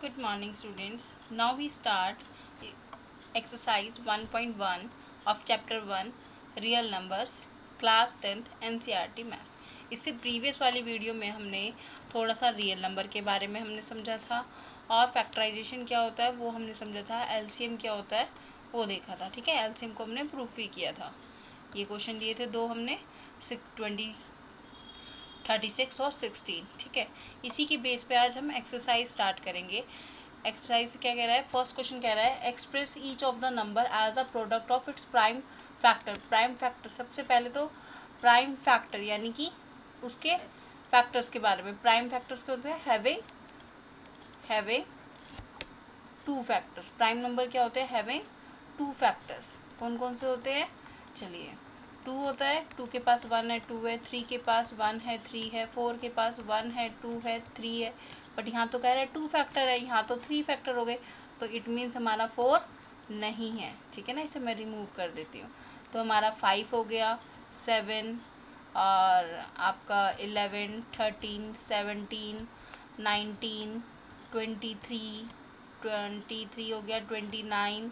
Good morning, students. Now we start exercise 1.1 of chapter 1 real numbers class 10th NCERT maths. इससे previous वाली video में हमने थोड़ा सा रियल नंबर के बारे में हमने समझा था और फैक्टराइजेशन क्या होता है वो हमने समझा था, एलसीएम क्या होता है वो देखा था। ठीक है, एलसीएम को हमने प्रूफ भी किया था। ये क्वेश्चन दिए थे दो हमने 36 और 16। ठीक है, इसी के बेस पे आज हम एक्सरसाइज स्टार्ट करेंगे। एक्सरसाइज क्या कह रहा है, फर्स्ट क्वेश्चन कह रहा है express each of the number as a product of its prime factor. Prime factor, सबसे पहले तो प्राइम फैक्टर यानी कि उसके फैक्टर्स के बारे में। प्राइम फैक्टर्स क्या होते हैं, having two factors. Prime number क्या होते हैं, हैविंग टू फैक्टर्स। कौन कौन से होते हैं, चलिए। टू होता है, टू के पास वन है, टू है। थ्री के पास वन है, थ्री है। फोर के पास वन है, टू है, थ्री है। बट यहाँ तो कह रहा है टू फैक्टर है, यहाँ तो थ्री फैक्टर हो गए, तो इट मीन्स हमारा फोर नहीं है। ठीक है ना, इसे मैं रिमूव कर देती हूँ। तो हमारा 5 हो गया, 7 और आपका 11, 13, 17, 19, 23 हो गया, 29,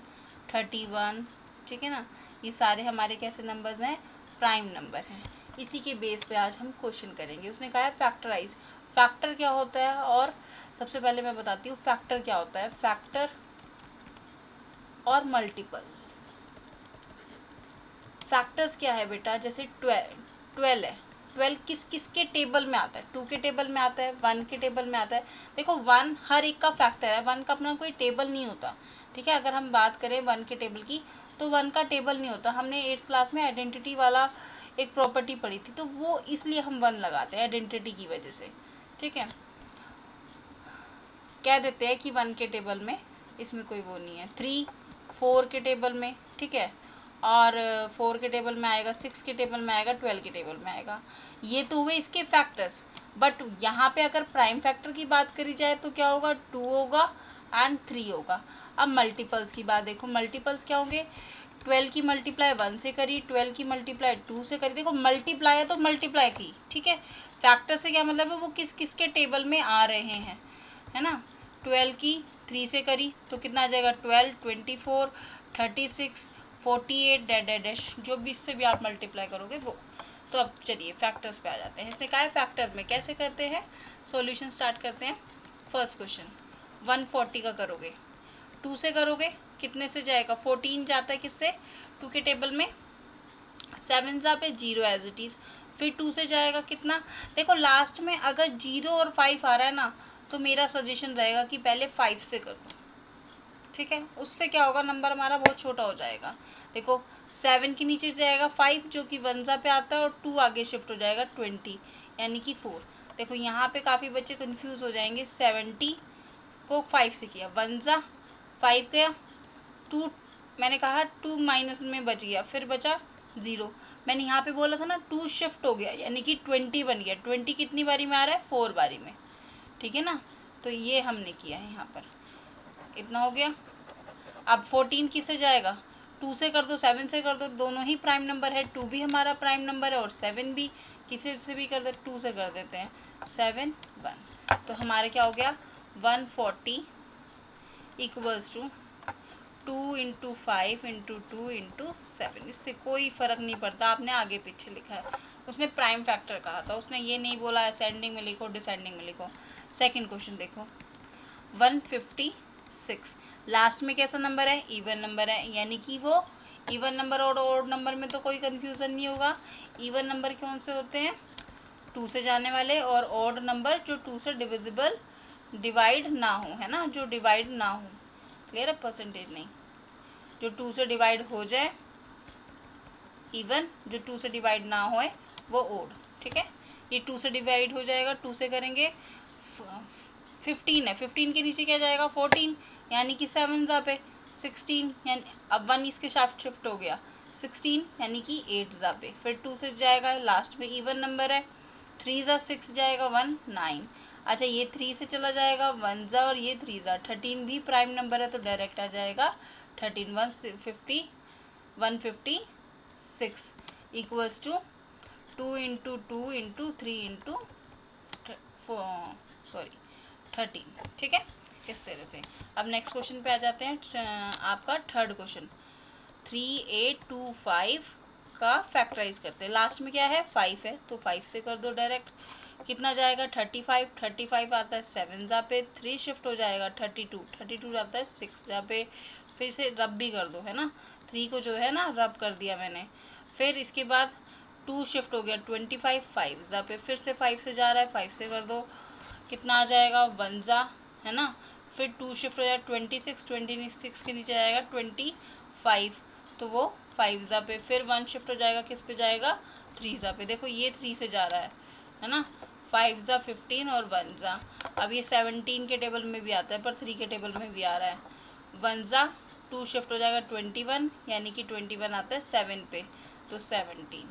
31। ठीक है ना, ये सारे हमारे कैसे नंबर्स हैं, प्राइम नंबर हैं। इसी के बेस पे आज हम क्वेश्चन करेंगे। उसने कहा है फैक्टराइज। फैक्टर क्या होता है, और सबसे पहले मैं बताती हूँ फैक्टर क्या होता है। फैक्टर और मल्टीपल। फैक्टर्स क्या है बेटा, जैसे 12 है। 12 किस किस के टेबल में आता है, 2 के टेबल में आता है, 1 के टेबल में आता है। देखो 1 हर एक का फैक्टर है, 1 का अपना कोई टेबल नहीं होता। ठीक है, अगर हम बात करें 1 के टेबल की तो 1 का टेबल नहीं होता। हमने 8th क्लास में आइडेंटिटी वाला एक प्रॉपर्टी पढ़ी थी, तो वो इसलिए हम 1 लगाते हैं आइडेंटिटी की वजह से। ठीक है, कह देते हैं कि 1 के टेबल में इसमें कोई वो नहीं है। 3 4 के टेबल में, ठीक है, और 4 के टेबल में आएगा, 6 के टेबल में आएगा, 12 के टेबल में आएगा। ये तो हुए इसके फैक्टर्स। बट यहाँ पे अगर प्राइम फैक्टर की बात करी जाए तो क्या होगा, 2 होगा एंड 3 होगा। अब मल्टीपल्स की बात देखो, मल्टीपल्स क्या होंगे। 12 की मल्टीप्लाई 1 से करी, 12 की मल्टीप्लाई 2 से करी। देखो मल्टीप्लाई है तो मल्टीप्लाई की, ठीक है। फैक्टर से क्या मतलब है, वो किस किस के टेबल में आ रहे हैं, है ना। 12 की 3 से करी तो कितना आ जाएगा, 12, 24, 36, 48 डैश डैश डैश, जो भी इससे भी आप मल्टीप्लाई करोगे वो। तो अब चलिए फैक्टर्स पे आ जाते हैं। इसने कहा है फैक्टर में कैसे करते हैं, सॉल्यूशन स्टार्ट करते हैं। फर्स्ट क्वेश्चन 140 का करोगे, 2 से करोगे, कितने से जाएगा, 14 जाता है किससे, 2 के टेबल में। 7 जा पे 0 एज इट इज़। फिर 2 से जाएगा कितना, देखो लास्ट में अगर 0 और 5 आ रहा है ना, तो मेरा सजेशन रहेगा कि पहले 5 से कर दो। ठीक है, उससे क्या होगा, नंबर हमारा बहुत छोटा हो जाएगा। देखो 7 के नीचे जाएगा 5 जो कि 1 जा पे आता है, और 2 आगे शिफ्ट हो जाएगा 20 यानी कि 4। देखो यहाँ पे काफ़ी बच्चे कंफ्यूज हो जाएंगे। 70 को 5 से किया, 1 जा 5 गया, 2 मैंने कहा 2 माइनस में बच गया, फिर बचा 0। मैंने यहाँ पे बोला था ना 2 शिफ्ट हो गया यानी कि 20 बन गया। 20 कितनी बारी में आ रहा है, 4 बारी में। ठीक है ना, तो ये हमने किया है यहाँ पर, इतना हो गया। अब 14 किससे जाएगा, 2 से कर दो, 7 से कर दो, दोनों ही प्राइम नंबर है। 2 भी हमारा प्राइम नंबर है और 7 भी, किसी से भी कर दे, 2 से कर देते हैं, 7 1। तो हमारे क्या हो गया, 140 equals to 2 into 5 into 2 into 7। इससे कोई फ़र्क नहीं पड़ता आपने आगे पीछे लिखा है। उसने प्राइम फैक्टर कहा था, उसने ये नहीं बोला असेंडिंग में लिखो डिसेंडिंग में लिखो। सेकंड क्वेश्चन देखो, 156 लास्ट में कैसा नंबर है, इवन नंबर है, यानी कि वो इवन नंबर और ऑड नंबर में तो कोई कन्फ्यूज़न नहीं होगा। इवन नंबर कौन से होते हैं, 2 से जाने वाले, और ऑड नंबर जो 2 से डिविजिबल डिवाइड ना हो, है ना, जो डिवाइड ना हो। क्लियर है, परसेंटेज नहीं, जो 2 से डिवाइड हो जाए इवन, जो 2 से डिवाइड ना होए वो ओड। ठीक है, ये 2 से डिवाइड हो जाएगा, 2 से करेंगे 15 है, 15 के नीचे क्या जाएगा, 14 यानी कि 7 जा पे 16, यानी अब 1 इसके साथ शिफ्ट हो गया, 16 यानी कि 8 जा पे, फिर 2 से जाएगा, लास्ट में इवन नंबर है, 3 जा 6 जाएगा 1 9। अच्छा ये 3 से चला जाएगा 1 जा, और ये 3 जा, 13 भी प्राइम नंबर है तो डायरेक्ट आ जाएगा 13 156 equals to 2 into 2 into 3 into 13। ठीक है, इस तरह से। अब नेक्स्ट क्वेश्चन पे आ जाते हैं, आपका थर्ड क्वेश्चन। 3825 का फैक्टराइज करते हैं। लास्ट में क्या है, 5 है, तो 5 से कर दो डायरेक्ट। कितना जाएगा, 35, 35 आता है 7 जहाँ पे 3 शिफ्ट हो जाएगा 32, 32 आता है 6 जहाँ पे फिर से रब भी कर दो, है ना, 3 को जो है ना रब कर दिया मैंने। फिर इसके बाद 2 शिफ्ट हो गया 25, 5 जहाँ पे फिर से 5 से जा रहा है, 5 से कर दो, कितना आ जाएगा 1 जा, है ना। फिर 2 शिफ्ट हो जाएगा 26, 26 के नीचे आएगा 25, तो वो 5 जा पे। फिर 1 शिफ्ट हो जाएगा, किस पे जाएगा, 3 जा पे। देखो ये 3 से जा रहा है ना। 5 जा 15 और 1 जा। अब ये 17 के टेबल में भी आता है पर 3 के टेबल में भी आ रहा है। 1 जा 2 शिफ्ट हो जाएगा 21, यानी कि 21 आता है 7 पे, तो 17,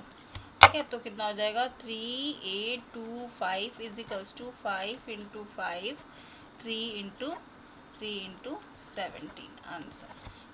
ठीक है। तो कितना हो जाएगा 3825 is equals to 5 into 5, 3 into 17 answer,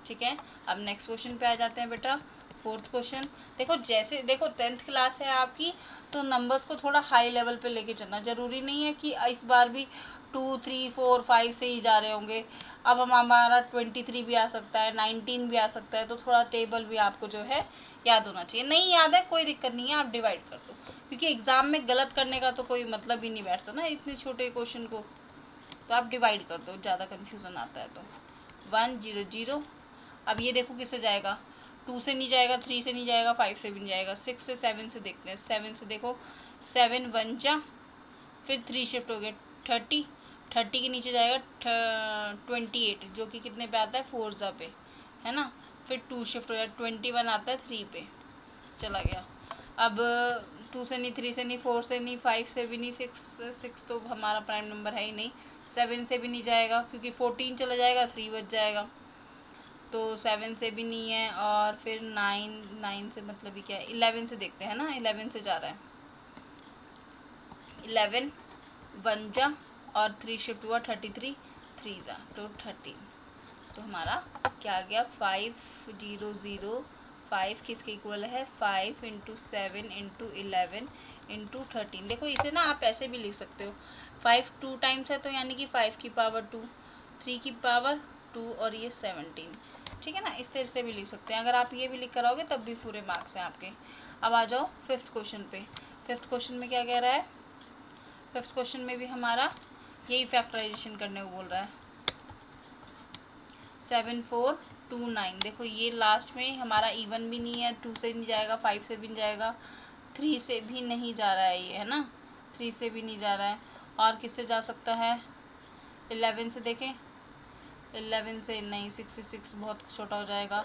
ठीक है। अब नेक्स्ट क्वेश्चन पे आ जाते हैं बेटा, फोर्थ क्वेश्चन। देखो जैसे देखो 10th क्लास है आपकी, तो नंबर्स को थोड़ा हाई लेवल पे लेके चलना। ज़रूरी नहीं है कि इस बार भी 2, 3, 4, 5 से ही जा रहे होंगे। अब हमारा 23 भी आ सकता है, 19 भी आ सकता है, तो थोड़ा टेबल भी आपको जो है याद होना चाहिए। नहीं याद है कोई दिक्कत नहीं है, आप डिवाइड कर दो, क्योंकि एग्ज़ाम में गलत करने का तो कोई मतलब ही नहीं बैठता ना इतने छोटे क्वेश्चन को। तो आप डिवाइड कर दो, ज़्यादा कन्फ्यूज़न आता है तो। 1 0 0। अब ये देखो किससे जाएगा, 2 से नहीं जाएगा, 3 से नहीं जाएगा, 5 से भी नहीं जाएगा, 6 से 7 से देखते हैं। 7 से देखो 7 1 जा, फिर 3 शिफ्ट हो गए 30, 30 के नीचे जाएगा 28, जो कि कितने पे आता है 4 जा पे, है ना। फिर 2 शिफ्ट हो जाएगा 21 आता है 3 पे, चला गया। अब 2 से नहीं, 3 से नहीं, 4 से नहीं, 5 से भी नहीं, 6 तो हमारा प्राइम नंबर है ही नहीं। 7 से भी नहीं जाएगा क्योंकि 14 चला जाएगा, 3 बच जाएगा, तो 7 से भी नहीं है। और फिर 9 से मतलब ही क्या है, 11 से देखते हैं ना, 11 से जा रहा है। 11 1 जा और 3 शिफ्ट हुआ 33, 3 जा तो 13। तो हमारा क्या आ गया 5 0 0। 5 किसके इक्वल है, 5 इंटू 7 इंटू 11 इंटू 13। देखो इसे ना आप ऐसे भी लिख सकते हो, 5 2 टाइम्स है तो यानी कि 5 की पावर 2, 3 की पावर 2 और ये 17, ठीक है ना। इस तरह से भी लिख सकते हैं। अगर आप ये भी लिख कर आओगे तब भी पूरे मार्क्स हैं आपके। अब आ जाओ फिफ्थ क्वेश्चन पे। फिफ्थ क्वेश्चन में क्या कह रहा है, फिफ्थ क्वेश्चन में भी हमारा यही फैक्टराइजेशन करने को बोल रहा है। 7 4 2 9। देखो ये लास्ट में हमारा इवन भी नहीं है, 2 से नहीं जाएगा, 5 से भी नहीं जाएगा, 3 से भी नहीं जा रहा है ये, है ना, 3 से भी नहीं जा रहा है। और किससे जा सकता है, 11 से देखें, 11 से नहीं, 66 बहुत छोटा हो जाएगा।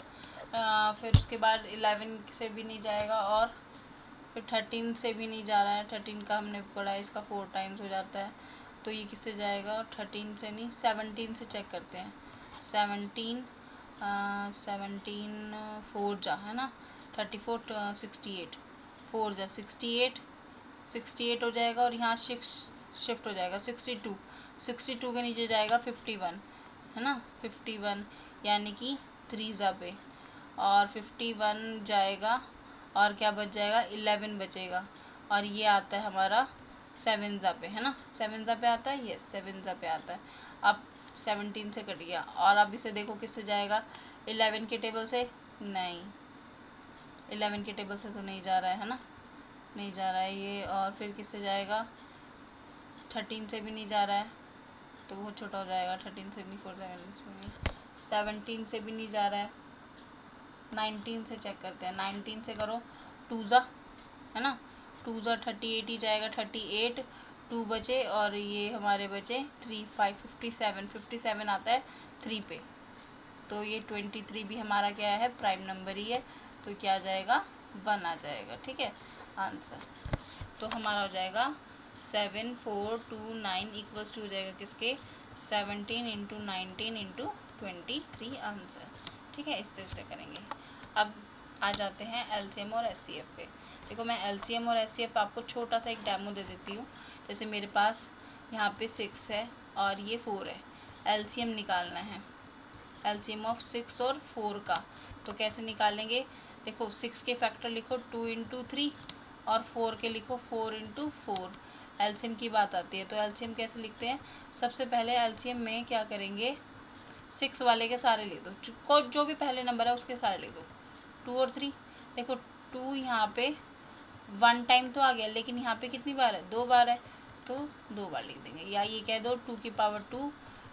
फिर उसके बाद 11 से भी नहीं जाएगा, और फिर 13 से भी नहीं जा रहा है। 13 का हमने पढ़ा है, इसका 4 टाइम्स हो जाता है, तो ये किससे जाएगा, 13 से नहीं, 17 से चेक करते हैं। 17 4 जा, है ना, 34 68, 4 जा 68, 68 हो जाएगा, और यहाँ 6 शिफ्ट हो जाएगा 62, 62 के नीचे जाएगा 51, है ना, 51 यानी कि 3 जा पे, और 51 जाएगा, और क्या बच जाएगा 11 बचेगा, और ये आता है हमारा 7 जा पे, है ना, 7 जा पे आता है, ये 7 जा पे आता है। अब 17 से कट गया, और अब इसे देखो किससे जाएगा, 11 के टेबल से नहीं, 11 के टेबल से तो नहीं जा रहा है ना, नहीं जा रहा है ये। और फिर किससे जाएगा, 13 से भी नहीं जा रहा है, तो बहुत छोटा हो जाएगा, 13 से नहीं, 17 से भी नहीं जा रहा है। 19 से चेक करते हैं, 19 से करो 2 जा, है ना, 2 जा 38 ही जाएगा, 38, 2 बचे, और ये हमारे बचे 3 5 57, 57 आता है 3 पे, तो ये 23 भी हमारा क्या है, प्राइम नंबर ही है, तो क्या आ जाएगा 1 आ जाएगा, ठीक है आंसर। तो हमारा हो जाएगा 7 4 2 9 इक्वल्स टू हो जाएगा किसके, 17 इंटू 19 इंटू 23 आंसर, ठीक है। इस तरह से करेंगे। अब आ जाते हैं एलसीएम और एचसीएफ पे। देखो मैं एलसीएम और एचसीएफ आपको छोटा सा एक डेमो दे देती हूँ। जैसे मेरे पास यहाँ पे 6 है और ये 4 है, एलसीएम निकालना है, एलसीएम ऑफ 6 और 4 का। तो कैसे निकालेंगे, देखो 6 के फैक्टर लिखो 2 इंटू 3, और 4 के लिखो 4 इंटू 4। एलसीएम की बात आती है तो एलसीएम कैसे लिखते हैं, सबसे पहले एलसीएम में क्या करेंगे, 6 वाले के सारे लिख दो, जो भी पहले नंबर है उसके सारे लिख दो। 2 और 3, देखो 2 यहाँ पे 1 टाइम तो आ गया, लेकिन यहाँ पे कितनी बार है, 2 बार है, तो 2 बार लिख देंगे। या ये कह दो 2 की पावर 2,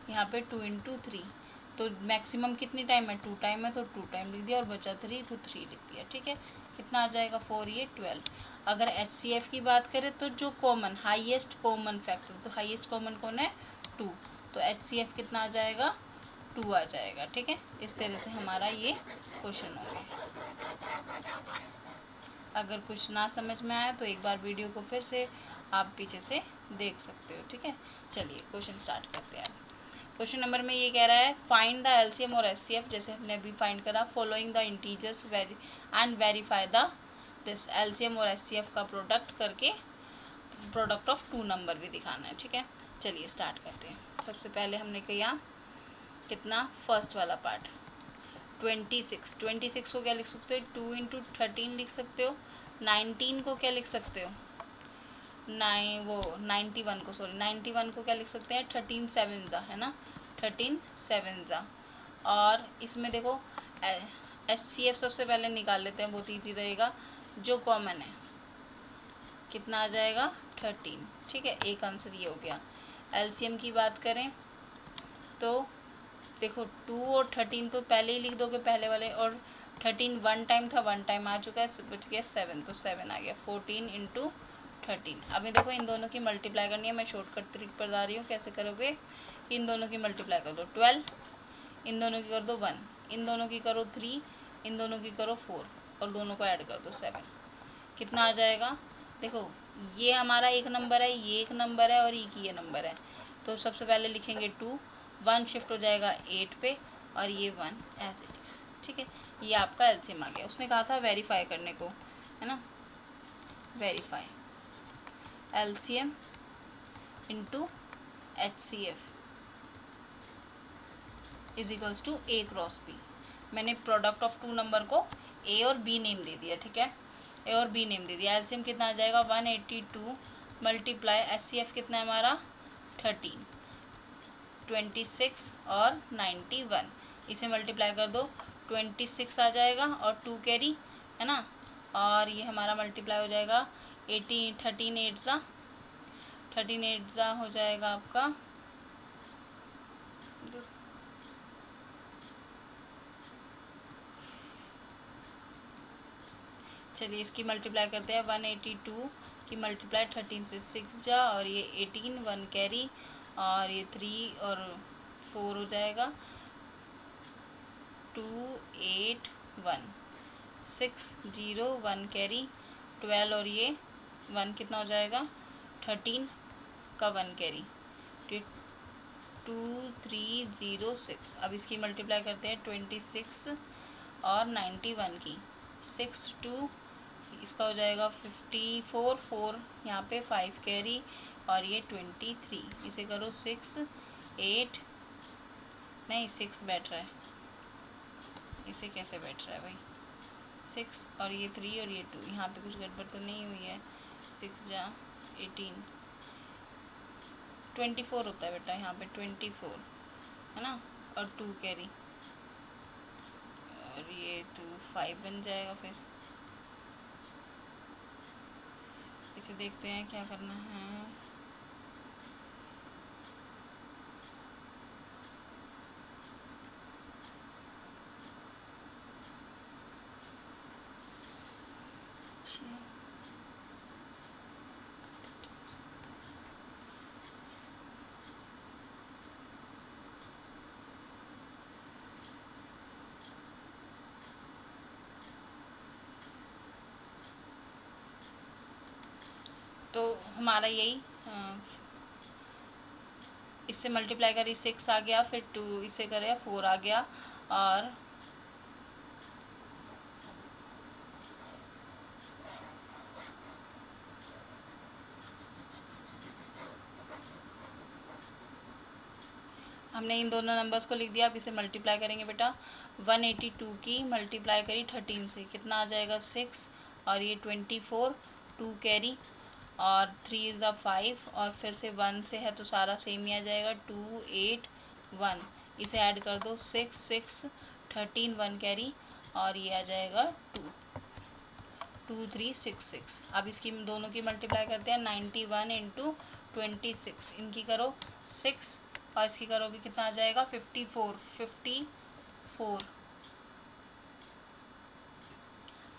यहाँ पे 2 × 3, तो मैक्सिमम कितनी टाइम है, 2 टाइम है, तो 2 टाइम लिख दिया, और बचा 3 तो 3 लिख दिया। ठीक है, कितना आ जाएगा 4, ये 12। अगर HCF की बात करें तो जो कॉमन हाईएस्ट कॉमन फैक्टर, तो हाईएस्ट कॉमन कौन है, 2, तो HCF कितना आ जाएगा, 2 आ जाएगा। ठीक है, इस तरह से हमारा ये क्वेश्चन हो गया। अगर कुछ ना समझ में आया तो एक बार वीडियो को फिर से आप पीछे से देख सकते हो। ठीक है, चलिए क्वेश्चन स्टार्ट करते हैं। क्वेश्चन नंबर में ये कह रहा है फाइंड द एलसीएम और एचसीएफ, जैसे हमने अभी फाइंड करा, following the integers and verify the this. LCM और एचसीएफ का प्रोडक्ट करके प्रोडक्ट ऑफ 2 नंबर भी दिखाना है। ठीक है, चलिए स्टार्ट करते हैं। सबसे पहले हमने किया कितना, फर्स्ट वाला पार्ट 26। 26 को क्या लिख सकते हो, 2 × 13 लिख सकते हो। 19 को क्या लिख सकते हो, 91 को, सॉरी 91 को क्या लिख सकते हैं, 13 7 जा, है ना, 13 7 जा। और इसमें देखो HCF सबसे पहले निकाल लेते हैं, बहुत ईजी रहेगा। जो कॉमन है कितना आ जाएगा, 13। ठीक है, एक आंसर ये हो गया। LCM की बात करें तो देखो 2 और 13 तो पहले ही लिख दोगे पहले वाले, और 13 1 टाइम था, 1 टाइम आ चुका है, बच गया 7, तो 7 आ गया। 14 × 13। अभी देखो इन दोनों की मल्टीप्लाई करनी है, मैं शॉर्टकट ट्रिक पर जा रही हूँ। कैसे करोगे, इन दोनों की मल्टीप्लाई कर दो 12, इन दोनों की कर दो 1, इन दोनों की करो 3, इन दोनों की करो 4, और दोनों को ऐड कर दो 7। कितना आ जाएगा, देखो ये हमारा एक नंबर है, ये एक नंबर है, और ये नंबर है, तो सबसे पहले लिखेंगे 2, 1 शिफ्ट हो जाएगा 8 पे, और ये 1 एज इट इज़। ठीक है, ये आपका एलसीएम आ गया। उसने कहा था वेरीफाई करने को, है ना, verify LCM × HCF = A × B। मैंने प्रोडक्ट ऑफ 2 नंबर को A और B नेम दे दिया। ठीक है, A और B नेम दे दिया। LCM कितना आ जाएगा, 182 मल्टीप्लाई HCF कितना है हमारा, 13, 26 और 91, इसे मल्टीप्लाई कर दो, 26 आ जाएगा और 2 कैरी, है ना, और ये हमारा मल्टीप्लाई हो जाएगा 13 8 जा हो जाएगा आपका, चलिए इसकी मल्टीप्लाई करते हैं। 182 की मल्टीप्लाई 13 से 6 जा, और ये 18 1 कैरी, और ये 3 और 4 हो जाएगा 2 8 1 6 0 1 कैरी 12, और ये 1 कितना हो जाएगा 13 का 1 कैरी 2 3 0 6। अब इसकी मल्टीप्लाई करते हैं 26 और 91 की, 6 2, इसका हो जाएगा 54 4, यहाँ पे 5 कैरी, और ये 23, इसे करो 6 8, नहीं 6 बैठ रहा है, इसे कैसे बैठ रहा है भाई, 6 और ये 3 और ये 2, यहाँ पे कुछ गड़बड़ तो नहीं हुई है। 6 जा 18, 24 होता है बेटा, यहाँ पे 24, है ना, और 2 कैरी, और ये 2 5 बन जाएगा। फिर इसे देखते हैं क्या करना है। तो हमारा यही इससे मल्टीप्लाई करी 6 आ गया, फिर 2 इससे करे 4 आ गया, और हमने इन दोनों नंबर्स को लिख दिया। अब इसे मल्टीप्लाई करेंगे बेटा। 182 की मल्टीप्लाई करी 13 से, कितना आ जाएगा 6, और ये 24, 2 कैरी, और 3 इज़ द 5 और फिर से 1 से है तो सारा सेम ही आ जाएगा 2 8 1, इसे ऐड कर दो 6 6 13 1 कैरी और ये आ जाएगा 2 2 3 6 6। अब इसकी दोनों की मल्टीप्लाई करते हैं 91 इंटू 26, इनकी करो 6 और इसकी करोगे कितना आ जाएगा 54 54,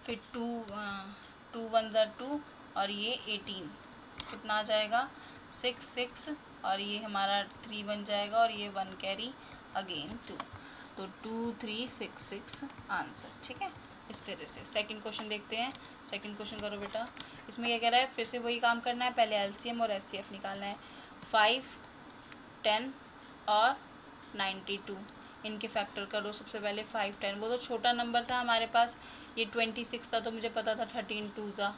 फिर 2 1 ज़ा 2 और ये 18 कितना आ जाएगा 6 6 और ये हमारा 3 बन जाएगा और ये 1 कैरी अगेन 2, तो 2 3 6 6 आंसर। ठीक है, इस तरह से। सेकंड क्वेश्चन देखते हैं। सेकंड क्वेश्चन करो बेटा। इसमें क्या कह रहा है, फिर से वही काम करना है, पहले एलसीएम और एचसीएफ निकालना है। 5 10 और 92, इनके फैक्टर करो। सबसे पहले 5 10, वो तो छोटा नंबर था हमारे पास, ये 26 था तो मुझे पता था 13 2 ज़ा,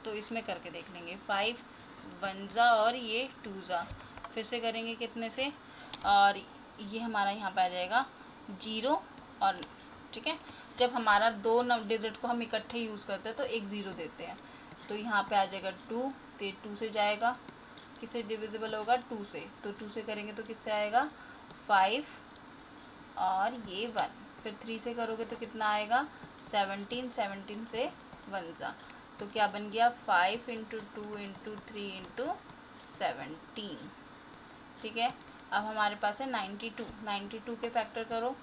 तो इसमें करके देख लेंगे। 5 1 ज़ा और ये 2 ज़ा, फिर से करेंगे कितने से, और ये हमारा यहाँ पे आ जाएगा 0 और ठीक है, जब हमारा दो डिजिट को हम इकट्ठे यूज़ करते हैं तो एक 0 देते हैं, तो यहाँ पे आ जाएगा 2, तो 2 से जाएगा, किससे डिविजिबल होगा 2 से, तो 2 से करेंगे तो किससे आएगा 5 और ये 1, फिर 3 से करोगे तो कितना आएगा 17, 17 से 1 ज़ा, तो क्या बन गया 5 इंटू 2 इंटू 3 इंटू 17। ठीक है, अब हमारे पास है 92, 92 के फैक्टर करो।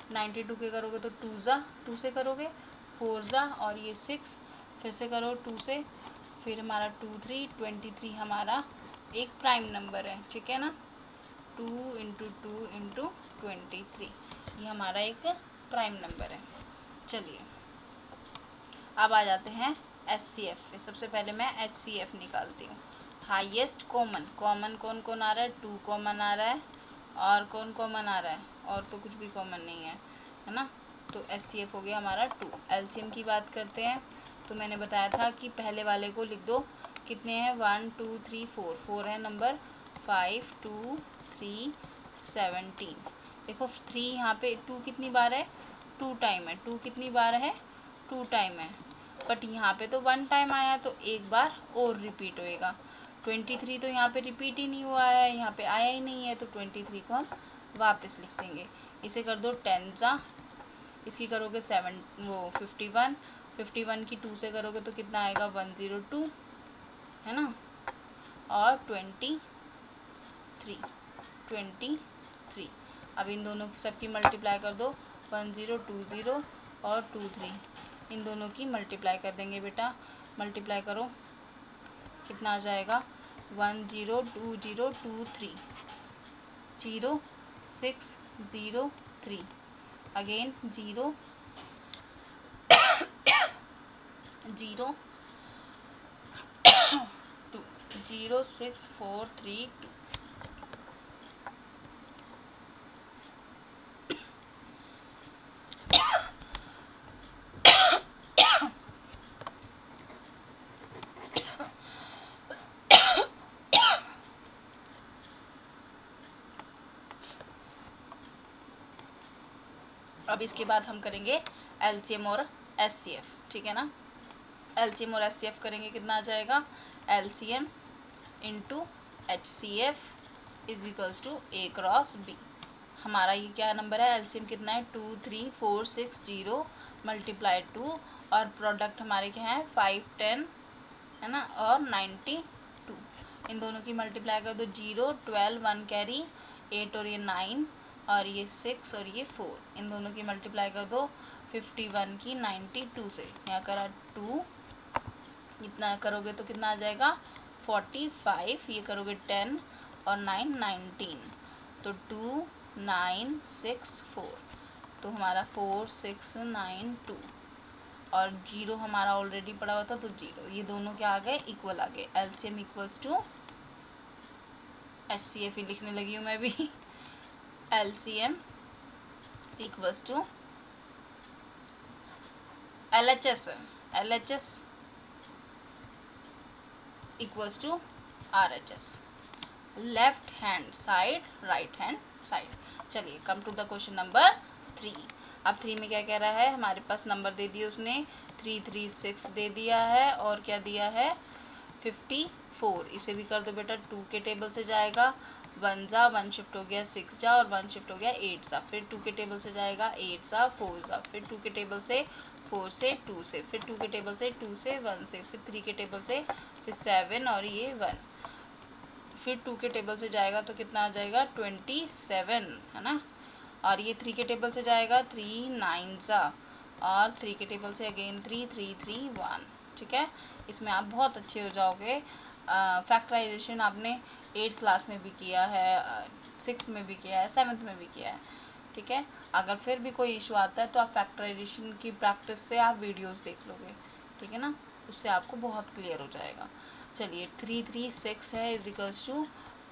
92 के करोगे तो 2 ज़ा, 2 से करोगे 4 ज़ा और ये 6, फिर से करो 2 से, फिर हमारा 2 3 23 हमारा एक प्राइम नंबर है। ठीक है ना, 2 इंटू 2 इंटू 23, ये हमारा एक प्राइम नंबर है। चलिए अब आ जाते हैं एचसीएफ पे। सबसे पहले मैं एचसीएफ निकालती हूँ। हाईएस्ट कॉमन, कॉमन कौन कौन आ रहा है, 2 कॉमन आ रहा है, और कौन कॉमन आ रहा है, और तो कुछ भी कॉमन नहीं है ना, तो एचसीएफ हो गया हमारा 2। एलसीएम की बात करते हैं, तो मैंने बताया था कि पहले वाले को लिख दो, कितने हैं 1 2 3 4, 4 है नंबर, 5 2 3 17। देखो 3 यहाँ पे 2 कितनी बार है, 2 टाइम है, 2 कितनी बार है 2 टाइम है, बट यहाँ पे तो 1 टाइम आया तो एक बार और रिपीट होएगा। 23 तो यहाँ पे रिपीट ही नहीं हुआ है, यहाँ पे आया ही नहीं है, तो 23 को हम वापस लिख देंगे। इसे कर दो 10 ज़ा, इसकी करोगे 7 वो 51, 51 की 2 से करोगे तो कितना आएगा 102 है ना, और 23 23। अब इन दोनों की सबकी मल्टीप्लाई कर दो, 1020 और 23, इन दोनों की मल्टीप्लाई कर देंगे बेटा। मल्टीप्लाई करो, कितना आ जाएगा 102023 0603, अगेन 0 0 2 06432। अब इसके बाद हम करेंगे एलसीएम और एचसीएफ। ठीक है ना, एलसीएम और एचसीएफ करेंगे, कितना आ जाएगा LCM into HCF is equals to A cross B. हमारा ये क्या नंबर है, एलसीएम कितना है 2 3 4 6 0 मल्टीप्लाई 2, और प्रोडक्ट हमारे क्या है 5 10 है ना, और 92। इन दोनों की मल्टीप्लाई कर दो, 0 12 1 कैरी 8 और ये 9 और ये 6 और ये 4, इन दोनों की मल्टीप्लाई कर दो 51 की 92 से, यहाँ करा 2, इतना करोगे तो कितना आ जाएगा 45, ये करोगे 10 और 9 19, तो 2964, तो हमारा 4692, और 0 हमारा ऑलरेडी पड़ा हुआ था तो 0, ये दोनों क्या आ गए इक्वल आ गए। एलसीएम इक्वल्स टू एचसीएफ ही लिखने लगी हूँ मैं भी। LCM equals to LHS, LHS equals to RHS, left hand side right hand side. चलिए come to the question number 3। अब 3 में क्या कह रहा है, हमारे पास नंबर दे दिए उसने 336 दे दिया है और क्या दिया है 54। इसे भी कर दो बेटा, 2 के टेबल से जाएगा 1 जा, 1 शिफ्ट हो गया 6 जा और 1 शिफ्ट हो गया 8 जा, फिर 2 के टेबल से जाएगा 8 जा 4 जा, फिर 2 के टेबल से 4 से 2 से, फिर 2 के टेबल से 2 से 1 से, फिर 3 के टेबल से फिर 7 और ये 1, फिर 2 के टेबल से जाएगा तो कितना आ जाएगा 27 है ना, और ये 3 के टेबल से जाएगा 3 9 जा और 3 के टेबल से अगेन 3 3 3 1। ठीक है, इसमें आप बहुत अच्छे हो जाओगे। फैक्टराइजेशन आपने 8th क्लास में भी किया है, 6th में भी किया है, 7th में भी किया है। ठीक है, अगर फिर भी कोई इशू आता है तो आप फैक्टराइजेशन की प्रैक्टिस से आप वीडियोस देख लोगे। ठीक है ना, उससे आपको बहुत क्लियर हो जाएगा। चलिए 336 है इज इक्वल्स टू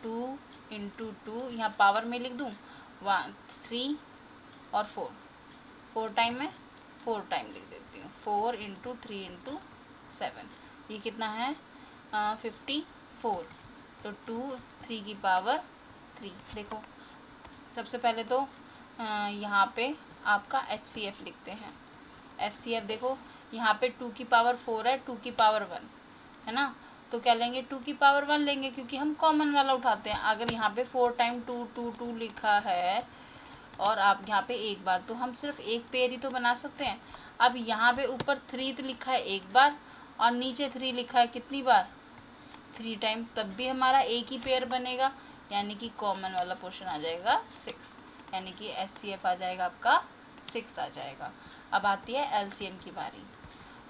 2 इंटू 2, यहाँ पावर में लिख दूँ 1 3 और 4 टाइम में 4 टाइम लिख देती हूँ, 4 इंटू 3 इंटू 7, ये कितना है 54। तो 2 3 की पावर 3। देखो सबसे पहले तो यहाँ पे आपका HCF लिखते हैं। HCF देखो यहाँ पे 2 की पावर 4 है, 2 की पावर 1 है ना, तो क्या लेंगे 2 की पावर 1 लेंगे क्योंकि हम कॉमन वाला उठाते हैं। अगर यहाँ पे 4 टाइम 2 2 2 लिखा है और आप यहाँ पे एक बार, तो हम सिर्फ एक पेयर ही तो बना सकते हैं। अब यहाँ पे ऊपर 3 लिखा है एक बार और नीचे 3 लिखा है कितनी बार 3 टाइम, तब भी हमारा एक ही पेयर बनेगा, यानी कि कॉमन वाला पोर्शन आ जाएगा 6, यानी कि HCF आ जाएगा आपका 6 आ जाएगा। अब आती है LCM की बारी,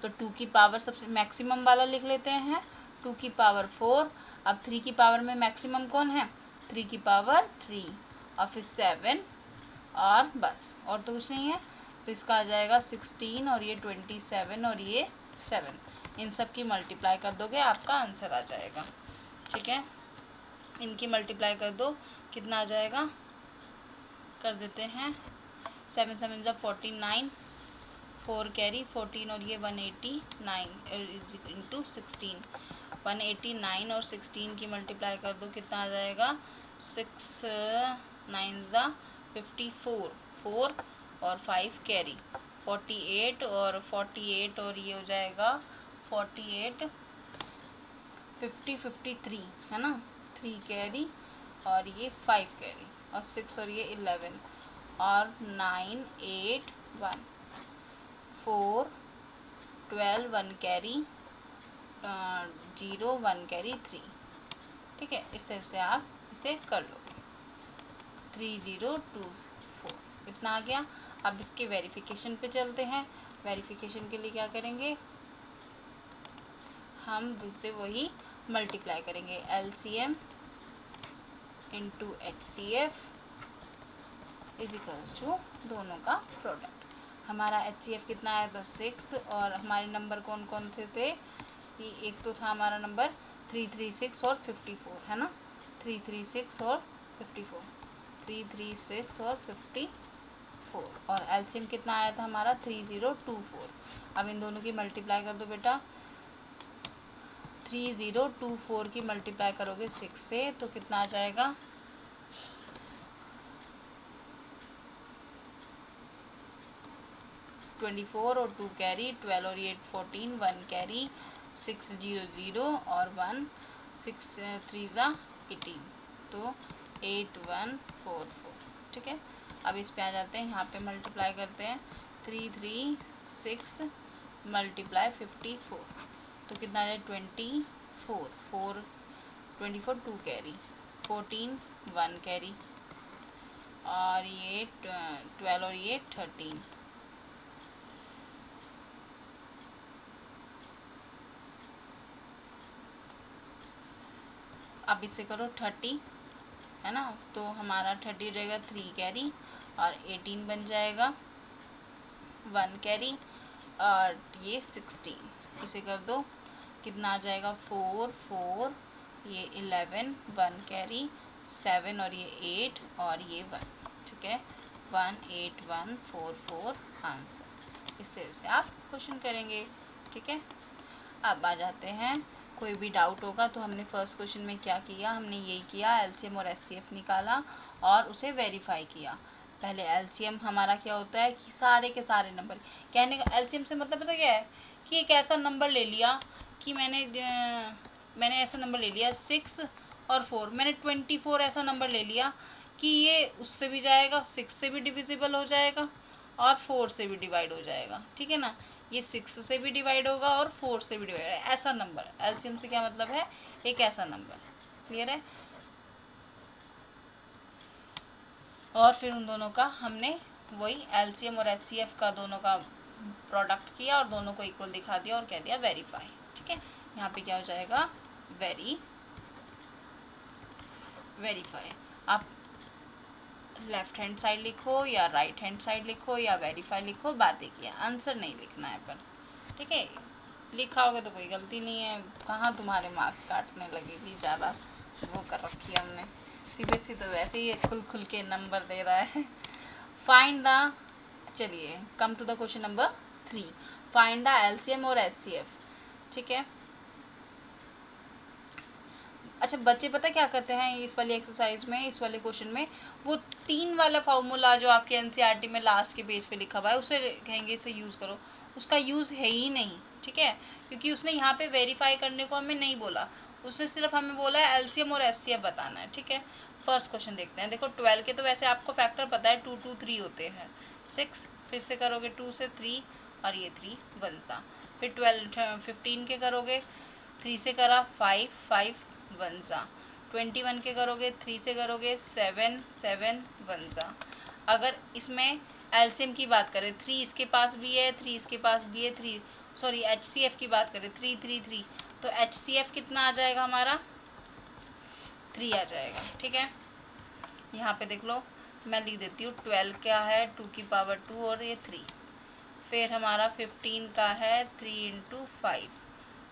तो 2 की पावर सबसे मैक्सिमम वाला लिख लेते हैं 2 की पावर 4। अब 3 की पावर में मैक्सिमम कौन है 3 की पावर 3 और फिर 7 और बस, और तो कुछ नहीं है, तो इसका आ जाएगा 16 और ये 27 और ये 7, इन सब की मल्टीप्लाई कर दोगे आपका आंसर आ जाएगा। ठीक है, इनकी मल्टीप्लाई कर दो, कितना आ जाएगा कर देते हैं 7 7 जा 49, 4 कैरी 14 और ये 189 इंटू 16, 189 और 16 की मल्टीप्लाई कर दो, कितना आ जाएगा 6 9 जा 54, 4 और 5 कैरी 48 और 48 और ये हो जाएगा 48 50 53 है ना, 3 कैरी और ये 5 कैरी और 6 और ये 11 और 9 8 1 4 12 1 कैरी 0 1 कैरी 3। ठीक है, इस तरह से आप इसे कर लोगे 3024, इतना आ गया। अब इसके वेरिफिकेशन पे चलते हैं। वेरिफिकेशन के लिए क्या करेंगे, हम इससे वही मल्टीप्लाई करेंगे LCM into HCF is equals to दोनों का प्रोडक्ट। हमारा HCF कितना आया था 6 और हमारे नंबर कौन कौन थे कि एक तो था हमारा नंबर 336 और 54 है ना, 336 और 54, 336 और 54 और LCM कितना आया था हमारा 3024। अब इन दोनों की मल्टीप्लाई कर दो बेटा, 3024 की मल्टीप्लाई करोगे 6 से तो कितना आ जाएगा 24 और 2 कैरी 12 और 8 14, 1 कैरी 6 0 0 और 1 6 3 जा 18, तो 8 1 4 4। ठीक है, अब इस पे आ जाते हैं, यहाँ पे मल्टीप्लाई करते हैं 336 मल्टीप्लाई 54, तो कितना आ जाए 24 24 2 कैरी 14 1 कैरी और ये 12 और ये 13, अब इसे करो 30 है ना, तो हमारा 30 रहेगा 3 कैरी और 18 बन जाएगा 1 कैरी और ये 16, इसे कर दो कितना आ जाएगा 4 4 ये 11 1 कैरी 7 और ये 8 और ये 1। ठीक है, 1 8 1 4 4 आंसर। इस तरह से आप क्वेश्चन करेंगे। ठीक है, अब आ जाते हैं, कोई भी डाउट होगा तो हमने फर्स्ट क्वेश्चन में क्या किया, हमने यही किया LCM और HCF निकाला और उसे वेरीफाई किया। पहले एलसीएम हमारा क्या होता है कि सारे के सारे नंबर, कहने का एलसीएम से मतलब पता क्या है कि एक ऐसा नंबर ले लिया कि मैंने ऐसा नंबर ले लिया 6 और 4, मैंने 24 ऐसा नंबर ले लिया कि ये उससे भी जाएगा, 6 से भी डिविजिबल हो जाएगा और 4 से भी डिवाइड हो जाएगा, ठीक है ना। ये 6 से भी डिवाइड होगा और 4 से भी डिवाइड, ऐसा नंबर एलसीएम से क्या मतलब है, एक ऐसा नंबर। क्लियर है। और फिर उन दोनों का हमने वही एलसीएम और एचसीएफ का दोनों का प्रोडक्ट किया और दोनों को इक्वल दिखा दिया और कह दिया वेरीफाई। ठीक है, यहाँ पे क्या हो जाएगा, वेरीफाई। आप लेफ्ट हैंड साइड लिखो या राइट हैंड साइड लिखो या वेरीफाई लिखो, बातें किया, आंसर नहीं लिखना है पर। ठीक है, लिखा होगा तो कोई गलती नहीं है, कहाँ तुम्हारे मार्क्स काटने लगेगी, ज़्यादा वो कर रखी है हमने। सीबीएसई तो वैसे ही खुल खुल के नंबर दे रहा है। फाइंड द, चलिए come to the question number 3, find the LCM और एचसीएफ। ठीक है, अच्छा बच्चे पता क्या करते हैं इस वाली एक्सरसाइज में, इस वाले क्वेश्चन में, वो 3 वाला फार्मूला जो आपके एनसीईआरटी में लास्ट के पेज पे लिखा हुआ है उसे कहेंगे इसे यूज़ करो, उसका यूज़ है ही नहीं। ठीक है, क्योंकि उसने यहाँ पे वेरीफाई करने को हमें नहीं बोला, उसने सिर्फ हमें बोला है एलसीएम और एचसीएफ बताना है। ठीक है, फर्स्ट क्वेश्चन देखते हैं। देखो 12 के तो वैसे आपको फैक्टर पता है 2 2 3 होते हैं, 6 फिर से करोगे 2 से 3 और ये 3 1 सा, फिर 15 के करोगे 3 से करा 5 5 1 सा, 21 के करोगे 3 से करोगे 7 7 1 सा। अगर इसमें एलसीएम की बात करें 3 इसके पास भी है 3 इसके पास भी है 3, सॉरी एचसीएफ की बात करें 3 3 3, तो एचसीएफ कितना आ जाएगा हमारा 3 आ जाएगा। ठीक है, यहाँ पे देख लो मैं लिख देती हूँ, 12 क्या है 2 की पावर 2 और ये 3, फिर हमारा 15 का है 3 इंटू 5,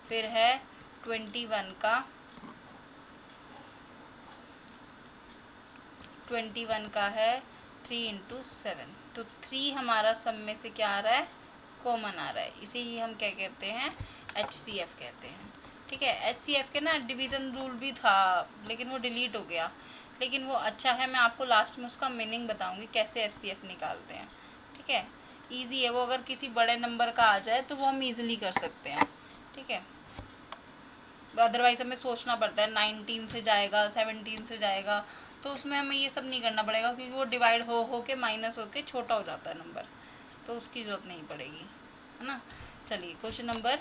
फिर है 21 का 21 का है 3 इंटू 7, तो 3 हमारा सब में से क्या आ रहा है, कॉमन आ रहा है, इसे ही हम क्या कहते हैं, एचसीएफ कहते हैं। ठीक है, एचसीएफ के ना डिवीज़न रूल भी था लेकिन वो डिलीट हो गया, लेकिन वो अच्छा है, मैं आपको लास्ट में उसका मीनिंग बताऊंगी कैसे एचसीएफ निकालते हैं। ठीक है, ईजी है वो, अगर किसी बड़े नंबर का आ जाए तो वो हम ईजिली कर सकते हैं। ठीक है, अदरवाइज हमें सोचना पड़ता है 19 से जाएगा 17 से जाएगा, तो उसमें हमें ये सब नहीं करना पड़ेगा क्योंकि वो डिवाइड हो के माइनस हो के छोटा हो जाता है नंबर, तो उसकी ज़रूरत नहीं पड़ेगी, है ना। चलिए क्वेश्चन नंबर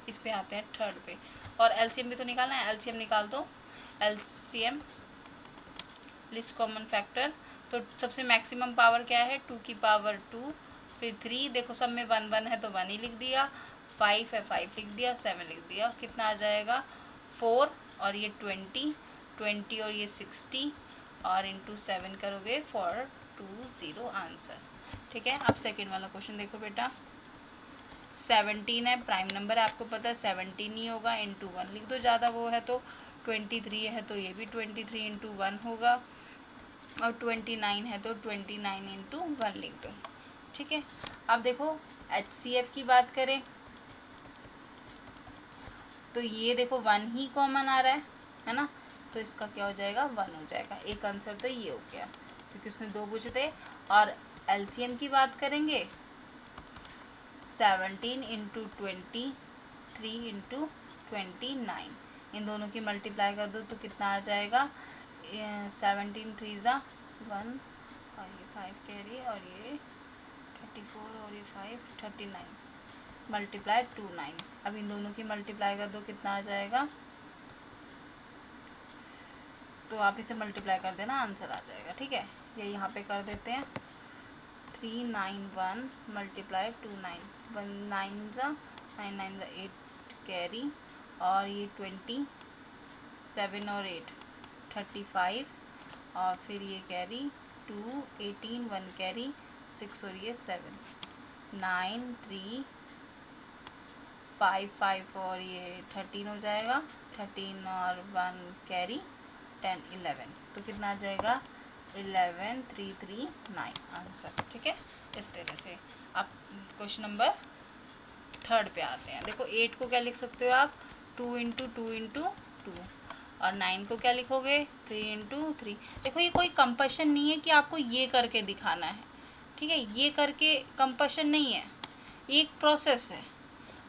इस पे आते हैं थर्ड पे, और एलसीएम भी तो निकालना है, एलसीएम निकाल दो। एलसीएम लिस्ट कॉमन फैक्टर, तो सबसे मैक्सिमम पावर क्या है 2 की पावर 2, फिर 3, देखो सब में 1 1 है तो 1 ही लिख दिया, 5 है 5 लिख दिया, 7 लिख दिया, कितना आ जाएगा 4 और ये 20 और ये 60 और इंटू 7 करोगे 420 आंसर। ठीक है, अब सेकेंड वाला क्वेश्चन देखो बेटा, 17 है, प्राइम नंबर है आपको पता है 17 ही होगा, इंटू 1 लिख दो, ज़्यादा वो है तो 23 है तो ये भी 23 इंटू 1 होगा, और 29 है तो 29 इंटू 1 लिख दो। ठीक है, अब देखो एचसीएफ की बात करें तो ये देखो 1 ही कॉमन आ रहा है ना, तो इसका क्या हो जाएगा 1 हो जाएगा, एक आंसर तो ये हो गया क्योंकि उसने 2 पूछे थे। और एलसीएम की बात करेंगे 17 इंटू 20, 3 इंटू 29, इन दोनों की मल्टीप्लाई कर दो तो कितना आ जाएगा, 17 3 ज़ा 1 और ये 5 कैरी और ये 34 और ये 5 39 मल्टीप्लाई 2 9, अब इन दोनों की मल्टीप्लाई कर दो कितना आ जाएगा, तो आप इसे मल्टीप्लाई कर देना आंसर आ जाएगा। ठीक है, ये यहाँ पे कर देते हैं 391 मल्टीप्लाई 2 9, 1 9 ज़ा 9 9 ज़ा 8 कैरी और ये 20 7 और 8 35 और फिर ये कैरी 2 18 1 कैरी 6 और ये 7 9 3 5 5 और ये 13 हो जाएगा, 13 और 1 कैरी 10 11, तो कितना आ जाएगा 11 3 3 9 आंसर। ठीक है, इस तरह से आप क्वेश्चन नंबर थर्ड पे आते हैं। देखो 8 को क्या लिख सकते हो आप 2 इंटू 2 इंटू 2, और 9 को क्या लिखोगे 3 इंटू 3। देखो ये कोई कंपल्शन नहीं है कि आपको ये करके दिखाना है, ठीक है, ये करके कंपल्शन नहीं है, ये एक प्रोसेस है।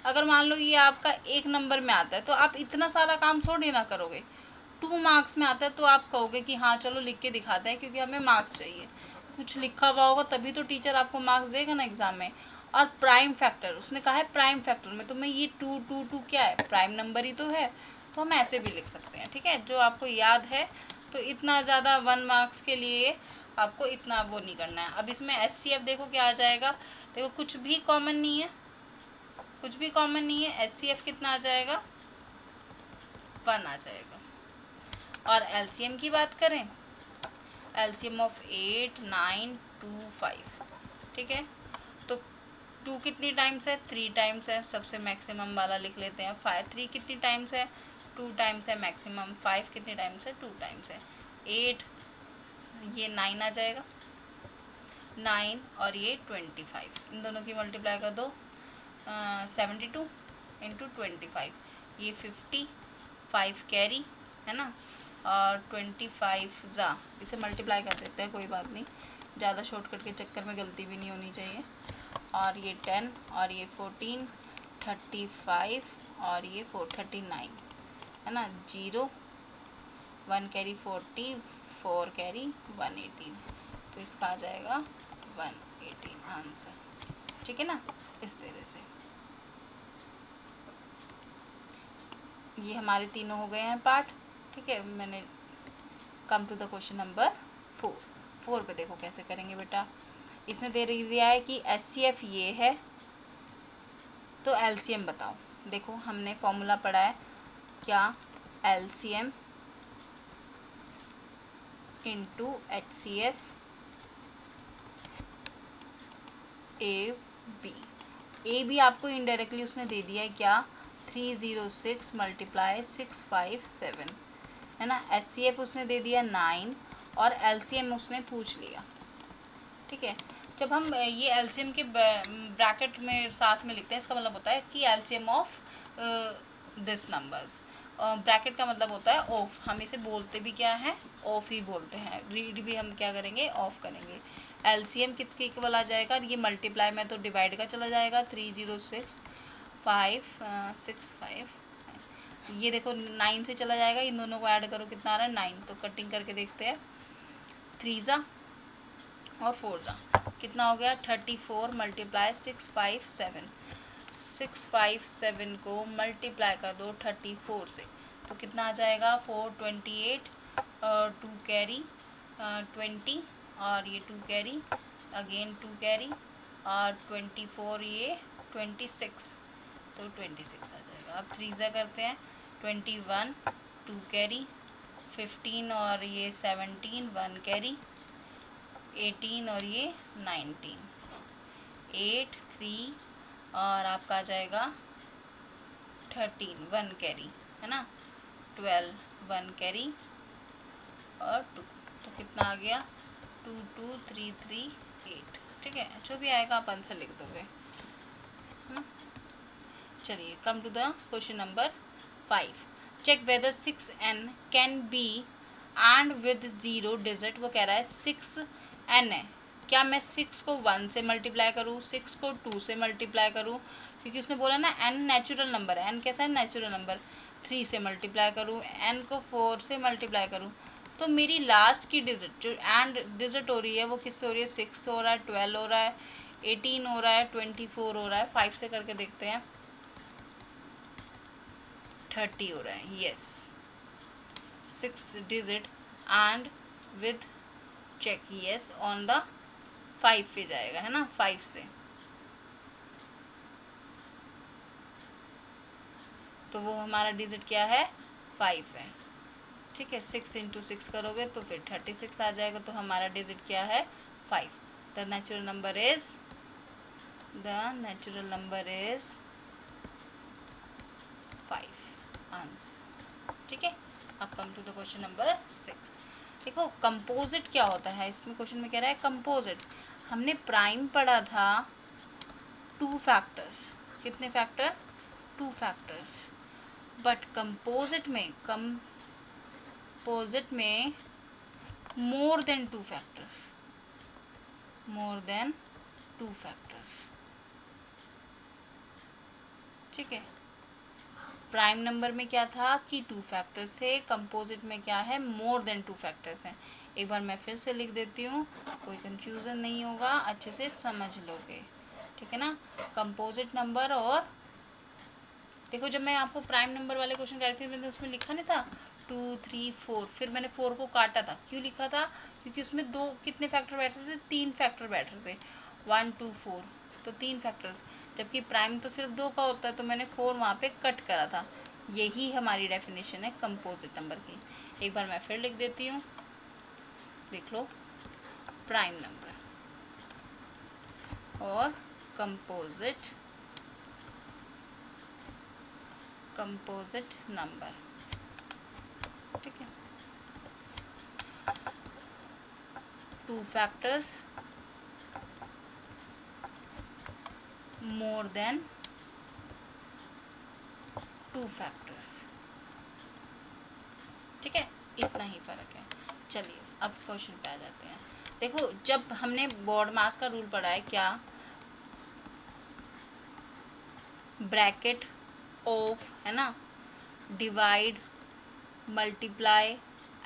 अगर मान लो ये आपका 1 नंबर में आता है तो आप इतना सारा काम थोड़ी ना करोगे। 2 मार्क्स में आता है तो आप कहोगे कि हाँ चलो लिख के दिखाते हैं क्योंकि हमें मार्क्स चाहिए। कुछ लिखा हुआ होगा तभी तो टीचर आपको मार्क्स देगा ना एग्ज़ाम में। और प्राइम फैक्टर, उसने कहा है प्राइम फैक्टर में, तो मैं ये 2 2 2 क्या है, प्राइम नंबर ही तो है, तो हम ऐसे भी लिख सकते हैं, ठीक है। जो आपको याद है तो इतना ज़्यादा 1 मार्क्स के लिए आपको इतना वो नहीं करना है। अब इसमें SCF देखो क्या आ जाएगा, देखो कुछ भी कॉमन नहीं है, कुछ भी कॉमन नहीं है। SCF कितना आ जाएगा 1 आ जाएगा। और LCM की बात करें, LCM ऑफ 8 9 2 5, ठीक है। तो 2 कितनी टाइम्स है 3 टाइम्स है, सबसे मैक्सिमम वाला लिख लेते हैं। 5 3 कितनी टाइम्स है 2 टाइम्स है मैक्सिमम। 5 कितनी टाइम्स है 2 टाइम्स है। 8 ये 9 आ जाएगा 9, और ये 25, इन दोनों की मल्टीप्लाई कर दो 72 इंटू 25, ये 50, 5 कैरी है ना, और 25 जा, इसे मल्टीप्लाई कर देते हैं, कोई बात नहीं, ज़्यादा शॉर्टकट के चक्कर में गलती भी नहीं होनी चाहिए। और ये 10, और ये 14, 35, और ये 39 है ना, 0 1 कैरी 40, 4 कैरी 118, तो इसका आ जाएगा 118 आंसर, ठीक है ना। इस तरह से ये हमारे तीनों हो गए हैं पार्ट, ठीक है। मैंने come to the question number 4 पे देखो कैसे करेंगे बेटा। इसने दे दिया है कि SCF ये है, तो LCM बताओ। देखो हमने फॉर्मूला पढ़ा है क्या, LCM into HCF A B आपको इनडायरेक्टली उसने दे दिया है क्या, 306 मल्टीप्लाई 657 है ना। SCF उसने दे दिया 9, और LCM उसने पूछ लिया, ठीक है। जब हम ये LCM के ब्रैकेट में साथ में लिखते हैं, इसका मतलब होता है कि LCM of this numbers. Bracket का मतलब होता है ऑफ, हम इसे बोलते भी क्या है, ऑफ ही बोलते हैं। रीड भी हम क्या करेंगे, ऑफ करेंगे। LCM कितने इक्वल आ जाएगा, ये मल्टीप्लाई में तो डिवाइड का चला जाएगा, 306 5 6 5, ये देखो 9 से चला जाएगा, इन दोनों को ऐड करो कितना आ रहा है 9, तो कटिंग करके देखते हैं, 3 जा और 4 जा, कितना हो गया 34 मल्टीप्लाई 657, 657 को मल्टीप्लाई कर दो 34 से, तो कितना आ जाएगा 428, 2 कैरी 20, और ये 2 कैरी अगेन 2 कैरी, और 24 ये 26, तो 26 आ जाएगा। अब 3 जा करते हैं, 21 2 कैरी 15, और ये 17 1 कैरी 18, और ये 19 8 3, और आपका आ जाएगा 13 1 कैरी है ना, 12 1 कैरी और 2, तो कितना आ गया 2 2 3 3 8, ठीक है। जो भी आएगा आप आंसर लिख दोगे, है ना। चलिए come to the question number 5, check whether 6n can be end with 0 digit. वो कह रहा है 6n है, क्या मैं 6 को 1 से मल्टीप्लाई करूँ, 6 को 2 से मल्टीप्लाई करूँ, क्योंकि उसने बोला ना n नेचुरल नंबर है, n कैसा है नेचुरल नंबर, 3 से मल्टीप्लाई करूँ, n को 4 से मल्टीप्लाई करूँ, तो मेरी लास्ट की डिजिट जो एंड डिजिट हो रही है वो किससे हो रही है, 6 हो रहा है, 12 हो रहा है, 18 हो रहा है, 24 हो रहा है, 5 से करके देखते हैं, 30 हो रहा है, yes 6 digit end with check yes on the 5 पे जाएगा है ना, 5 से, तो वो हमारा डिजिट क्या है 5 है, ठीक है। 6 इंटू 6 करोगे तो फिर 36 आ जाएगा, तो हमारा डिजिट क्या है 5। The natural number is 5 answer, ठीक है। अब come to the question number 6। देखो कंपोजिट क्या होता है, इसमें क्वेश्चन में कह रहा है कंपोजिट। हमने प्राइम पढ़ा था 2 फैक्टर्स, कितने फैक्टर 2 फैक्टर्स, बट कंपोजिट में कंपोजिट में more than 2 factors, more than 2 factors, ठीक है। प्राइम नंबर में क्या था कि 2 फैक्टर्स थे, कंपोजिट में क्या है, मोर देन 2 फैक्टर्स हैं। एक बार मैं फिर से लिख देती हूँ, कोई कंफ्यूजन नहीं होगा, अच्छे से समझ लोगे, ठीक है ना। कंपोजिट नंबर, और देखो जब मैं आपको प्राइम नंबर वाले क्वेश्चन कर रही थी, मैंने उसमें लिखा नहीं था 2 3 4, फिर मैंने 4 को काटा था, क्यों लिखा था, क्योंकि उसमें दो कितने फैक्टर बैठ रहे थे, 3 फैक्टर बैठ रहे थे, 1 2 4, तो 3 फैक्टर, जबकि प्राइम तो सिर्फ 2 का होता है, तो मैंने 4 वहाँ पे कट करा था। यही हमारी डेफिनेशन है कंपोजिट नंबर की। एक बार मैं फिर लिख देती हूँ, देख लो, प्राइम नंबर और कंपोजिट नंबर, ठीक है। 2 फैक्टर्स, मोर देन 2 फैक्टर्स, ठीक है, इतना ही फर्क है। चलिए अब क्वेश्चन पे आ जाते हैं। देखो जब हमने बॉड मास का रूल पढ़ा है, क्या, ब्रैकेट ऑफ, है ना, डिवाइड, मल्टीप्लाई,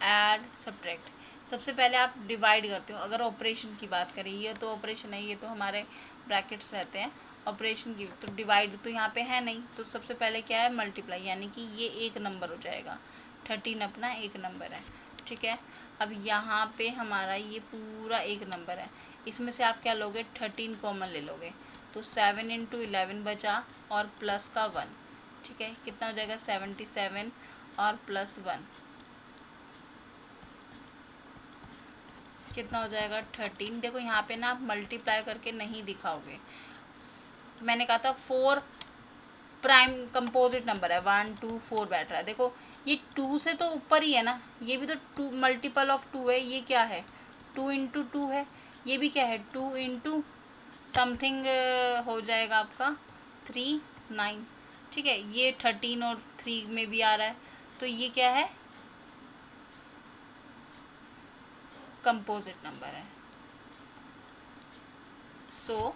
ऐड, सब्ट्रैक्ट। सबसे पहले आप डिवाइड करते हो, अगर ऑपरेशन की बात करें, ये तो ऑपरेशन है, ये तो हमारे ब्रैकेट्स रहते हैं, ऑपरेशन की तो डिवाइड तो यहाँ पे है नहीं, तो सबसे पहले क्या है, मल्टीप्लाई, यानी कि ये एक नंबर हो जाएगा, 13 अपना एक नंबर है, ठीक है। अब यहाँ पे हमारा ये पूरा एक नंबर है, इसमें से आप क्या लोगे, 13 कॉमन ले लोगे, तो 7 × 11 बचा, और प्लस का 1, ठीक है, कितना हो जाएगा, 77 और प्लस 1 कितना हो जाएगा, 13। देखो यहाँ पे ना आप मल्टीप्लाई करके नहीं दिखाओगे, मैंने कहा था 4 प्राइम कंपोजिट नंबर है, 1 2 4 बैठ रहा है, देखो ये 2 से तो ऊपर ही है ना, ये भी तो 2 मल्टीपल ऑफ 2 है, ये क्या है, 2 × 2 है, ये भी क्या है, 2 × समथिंग हो जाएगा आपका 3 9, ठीक है, ये 13 और 3 में भी आ रहा है, तो ये क्या है, कंपोजिट नंबर है। सो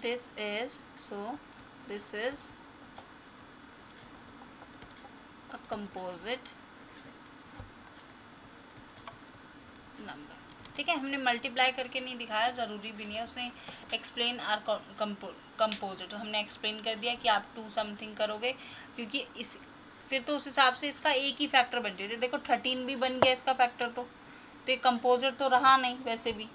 this is a composite number, ठीक है। हमने मल्टीप्लाई करके नहीं दिखाया, ज़रूरी भी नहीं है, उसने एक्सप्लेन आर कंपोजिट, हमने एक्सप्लेन कर दिया कि आप 2 समथिंग करोगे, क्योंकि इस फिर तो उस हिसाब से इसका एक ही फैक्टर बन जाए, देखो 13 भी बन गया इसका फैक्टर, तो ये कंपोजिट तो रहा नहीं वैसे भी।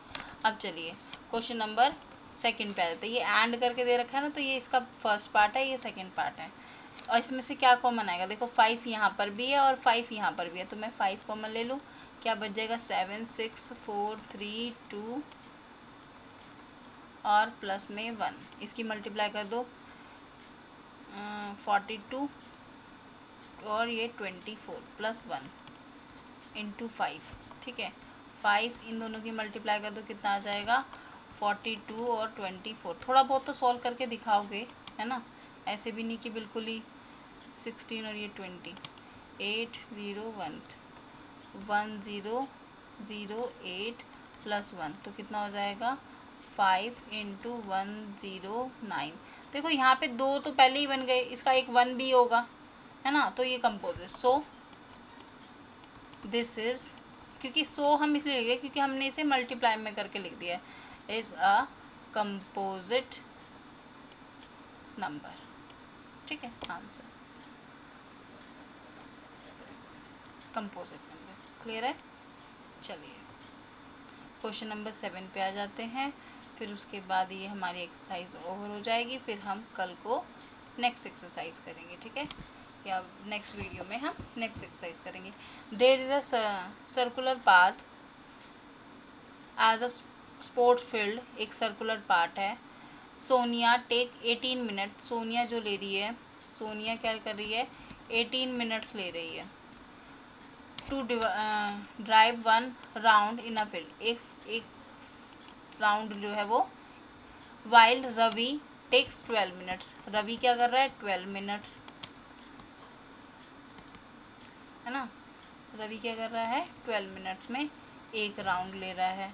अब चलिए क्वेश्चन नंबर सेकंड पे आ जाते हैं, ये एंड करके दे रखा है ना, तो ये इसका फर्स्ट पार्ट है, ये सेकंड पार्ट है, और इसमें से क्या कॉमन आएगा, देखो 5 यहाँ पर भी है और 5 यहाँ पर भी है, तो मैं 5 कॉमन ले लूँ, क्या बच जाएगा, 7 6 4 3 2 और प्लस में 1, इसकी मल्टीप्लाई कर दो, 42 और ये 24 प्लस 1 इंटू 5, ठीक है, 5 इन दोनों की मल्टीप्लाई कर दो, कितना आ जाएगा, 42 और 24, थोड़ा बहुत तो सॉल्व करके दिखाओगे, है ना, ऐसे भी नहीं कि बिल्कुल ही 16 और ये 20, 8 0 1 1 0 0 8 प्लस 1, तो कितना हो जाएगा, 5 × 1 0 9। देखो यहाँ पे 2 तो पहले ही बन गए, इसका एक 1 भी होगा, है ना, तो ये कंपोजिट, सो दिस इज, क्योंकि सो हम इसलिए लिख गए क्योंकि हमने इसे मल्टीप्लाई में करके लिख दिया है, इज अ कंपोजिट नंबर, ठीक है, आंसर कंपोजिट नंबर, क्लियर है। चलिए क्वेश्चन नंबर 7 पे आ जाते हैं, फिर उसके बाद ये हमारी एक्सरसाइज ओवर हो जाएगी, फिर हम कल को नेक्स्ट एक्सरसाइज करेंगे, ठीक है, या नेक्स्ट वीडियो में हम नेक्स्ट एक्सरसाइज करेंगे। There is a circular path as a sports field, एक सर्कुलर पार्ट है, सोनिया टेक 18 मिनट, सोनिया जो ले रही है, सोनिया क्या कर रही है, 18 मिनट्स ले रही है, to drive 1 round in a field, एक राउंड जो है वो, while Ravi takes 12 minutes. Ravi क्या कर रहा है 12 मिनट्स, है ना। रवि क्या कर रहा है 12 मिनट्स में एक राउंड ले रहा है।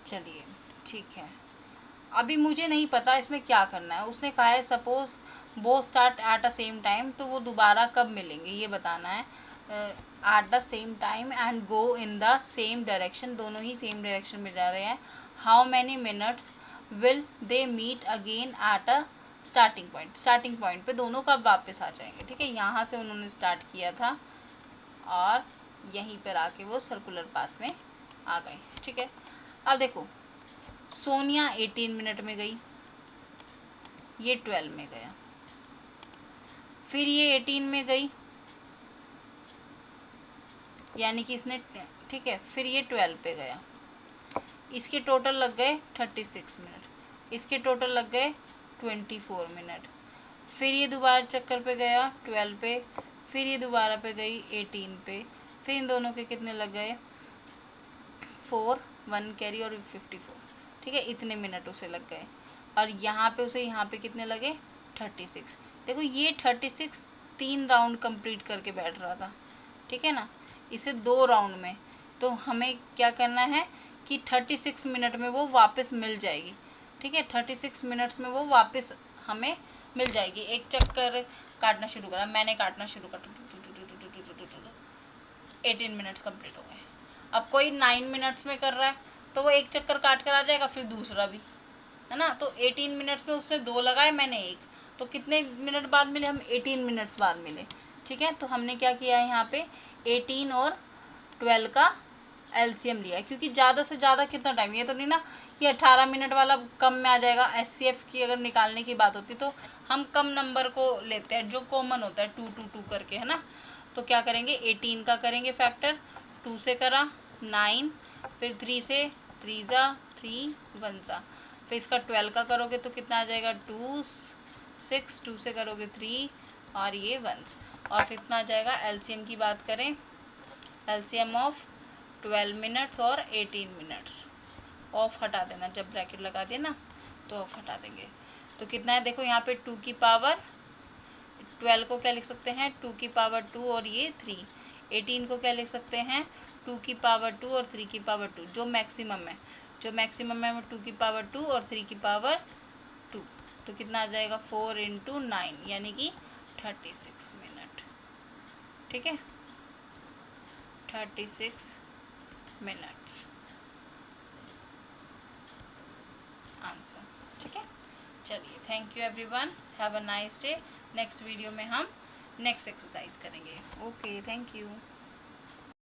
चलिए ठीक है, अभी मुझे नहीं पता इसमें क्या करना है। उसने कहा है सपोज वो start at a same time, तो वो दोबारा कब मिलेंगे ये बताना है। At the same time and go in the same direction, दोनों ही सेम डायरेक्शन में जा रहे हैं। How many minutes will they meet again at a starting point, starting point पे दोनों कब वापस आ जाएंगे। ठीक है, यहाँ से उन्होंने स्टार्ट किया था और यहीं पर आके वो सर्कुलर पाथ में आ गए। ठीक है, अब देखो सोनिया 18 मिनट में गई, ये 12 में गया, फिर ये 18 में गई, यानी कि इसने, ठीक है, फिर ये 12 पे गया। इसके टोटल लग गए 36 मिनट, इसके टोटल लग गए 24 मिनट। फिर ये दोबारा चक्कर पे गया 12 पे, फिर ये दोबारा पे गई 18 पे, फिर इन दोनों के कितने लग गए 4, 1 कैरी और 54। ठीक है, इतने मिनट उसे लग गए। और यहाँ पे उसे यहाँ पे कितने लगे 36। देखो ये 36 3 राउंड कंप्लीट करके बैठ रहा था। ठीक है ना, इसे 2 राउंड में, तो हमें क्या करना है कि 36 मिनट में वो वापस मिल जाएगी। ठीक है, 36 मिनट्स में वो वापस हमें मिल जाएगी। एक चक्कर काटना शुरू करा, मैंने काटना शुरू कर, 18 मिनट्स कंप्लीट हो गए। अब कोई 9 मिनट्स में कर रहा है तो वो एक चक्कर काट कर आ जाएगा, फिर दूसरा भी, है ना। तो 18 मिनट्स में उससे 2 लगाए, मैंने 1, तो कितने मिनट बाद मिले हम 18 मिनट्स बाद मिले। ठीक है, तो हमने क्या किया है यहाँ पे 18 और 12 का एलसीएम लिया है, क्योंकि ज़्यादा से ज़्यादा कितना टाइम, ये तो नहीं ना कि 18 मिनट वाला कम में आ जाएगा। एचसीएफ की अगर निकालने की बात होती तो हम कम नंबर को लेते हैं जो कॉमन होता है 2 2 2 करके, है ना। तो क्या करेंगे 18 का करेंगे फैक्टर, 2 से करा 9, फिर 3 से 3 जा 3 1 जा, फिर इसका 12 का करोगे तो कितना आ जाएगा 2 6, 2 से करोगे 3 और ये 1, और फिर कितना आ जाएगा। एलसीएम की बात करें, एलसीएम ऑफ 12 मिनट्स और 18 मिनट्स, ऑफ हटा देना, जब ब्रैकेट लगा दिया ना तो ऑफ हटा देंगे। तो कितना है देखो यहाँ पे 2 की पावर 12 को क्या लिख सकते हैं 2 की पावर 2 और ये 3, 18 को क्या लिख सकते हैं 2 की पावर 2 और 3 की पावर 2, जो मैक्सिमम है, जो मैक्सिमम है वो 2 की पावर 2 और 3 की पावर 2। तो कितना आ जाएगा 4 × 9 यानी कि 36 मिनट। ठीक है, 36 मिनट्स आंसर। ठीक है, चलिए thank you everyone, have a nice day. Next video में हम नेक्स्ट एक्सरसाइज करेंगे। Okay, thank you.